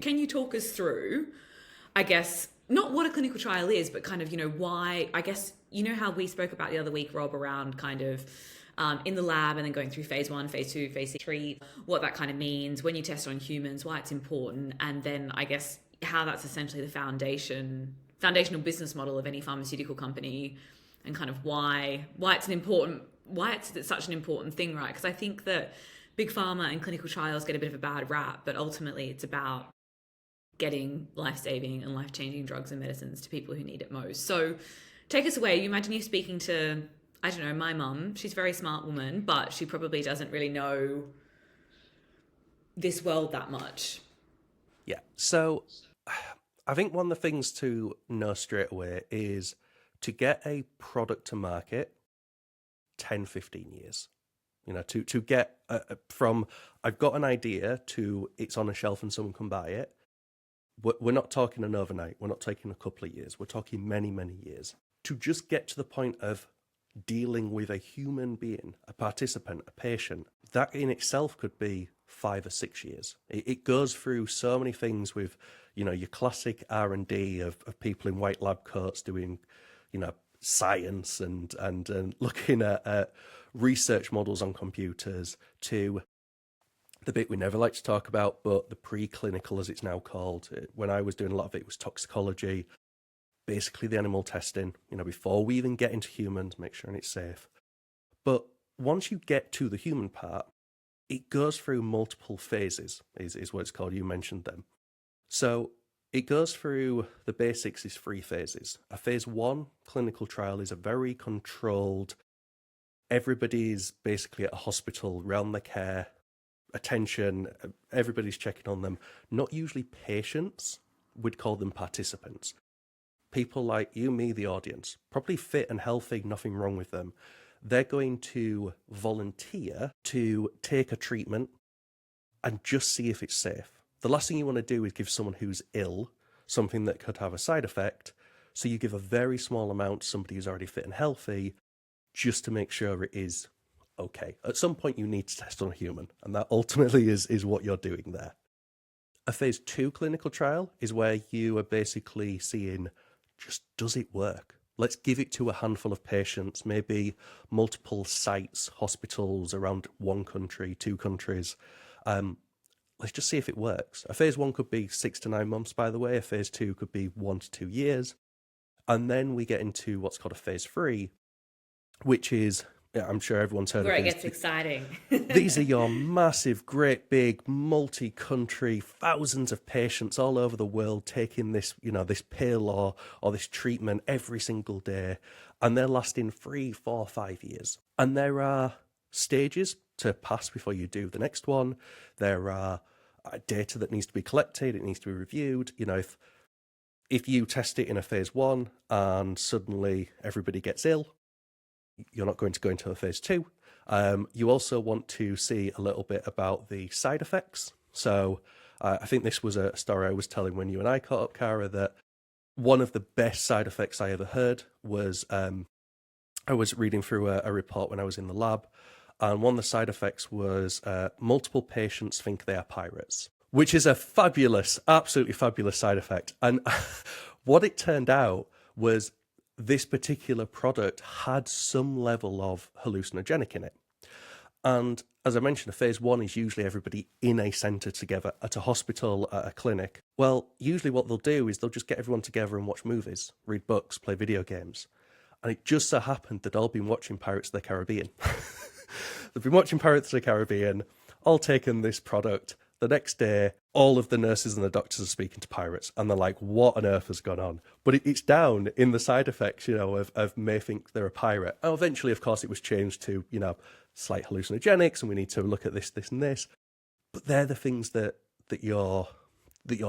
Can you talk us through, I guess, not what a clinical trial is, but kind of, why, I guess, how we spoke about the other week, Rob, around kind of in the lab and then going through phase one, phase two, phase three, what that kind of means when you test on humans, why it's important, and then I guess how that's essentially the foundational business model of any pharmaceutical company, and kind of why it's such an important thing, right? Because I think that big pharma and clinical trials get a bit of a bad rap, but ultimately it's about getting life-saving and life-changing drugs and medicines to people who need it most. So take us away. You imagine you speaking to, I don't know, my mum. She's a very smart woman, but she probably doesn't really know this world that much. Yeah. So I think one of the things to know straight away is to get a product to market, 10, 15 years. To get from I've got an idea to it's on a shelf and someone can buy it. We're not talking an overnight. We're not taking a couple of years. We're talking many, many years. To just get to the point of dealing with a human being, a participant, a patient, that in itself could be 5 or 6 years. It goes through so many things with, your classic R&D of people in white lab coats doing, science and looking at research models on computers, to the bit we never like to talk about, but the preclinical, as it's now called. When I was doing a lot of it, was toxicology, basically the animal testing, before we even get into humans, make sure it's safe. But once you get to the human part, it goes through multiple phases, is what it's called. You mentioned them. So it goes through, the basics is 3 phases. A phase 1 clinical trial is a very controlled, everybody's basically at a hospital, around their care, attention, everybody's checking on them. Not usually patients, we'd call them participants. People like you, me, the audience, probably fit and healthy, nothing wrong with them. They're going to volunteer to take a treatment and just see if it's safe. The last thing you want to do is give someone who's ill something that could have a side effect. So you give a very small amount to somebody who's already fit and healthy just to make sure it is okay. At some point you need to test on a human, and that ultimately is what you're doing there. A phase 2 clinical trial is where you are basically seeing, just does it work? Let's give it to a handful of patients, maybe multiple sites, hospitals around 1 country, 2 countries. Let's just see if it works. A phase 1 could be 6 to 9 months, by the way. A phase 2 could be 1 to 2 years. And then we get into what's called a phase 3, which is, I'm sure everyone's heard Where of it these. gets exciting. These are your massive, great, big, multi-country, thousands of patients all over the world taking this, this pill or this treatment every single day, and they're lasting 3, 4, 5 years. And there are stages to pass before you do the next one. There are data that needs to be collected. It needs to be reviewed. If you test it in a phase 1 and suddenly everybody gets ill, you're not going to go into a phase 2. You also want to see a little bit about the side effects. So I think this was a story I was telling when you and I caught up, Cara, that one of the best side effects I ever heard was, I was reading through a report when I was in the lab, and one of the side effects was multiple patients think they are pirates, which is a fabulous, absolutely fabulous side effect. And what it turned out was this particular product had some level of hallucinogenic in it. And as I mentioned, a phase 1 is usually everybody in a centre together at a hospital, at a clinic. Well, usually what they'll do is they'll just get everyone together and watch movies, read books, play video games. And it just so happened that I've been watching Pirates of the Caribbean. They've been watching Pirates of the Caribbean, all taken this product. The next day, all of the nurses and the doctors are speaking to pirates, and they're like, what on earth has gone on? But it's down in the side effects, of may think they're a pirate. Oh, eventually, of course, it was changed to, slight hallucinogenics, and we need to look at this, this, and this. But they're the things that you're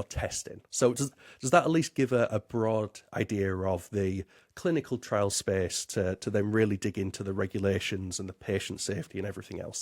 testing. So does that at least give a broad idea of the clinical trial space to then really dig into the regulations and the patient safety and everything else?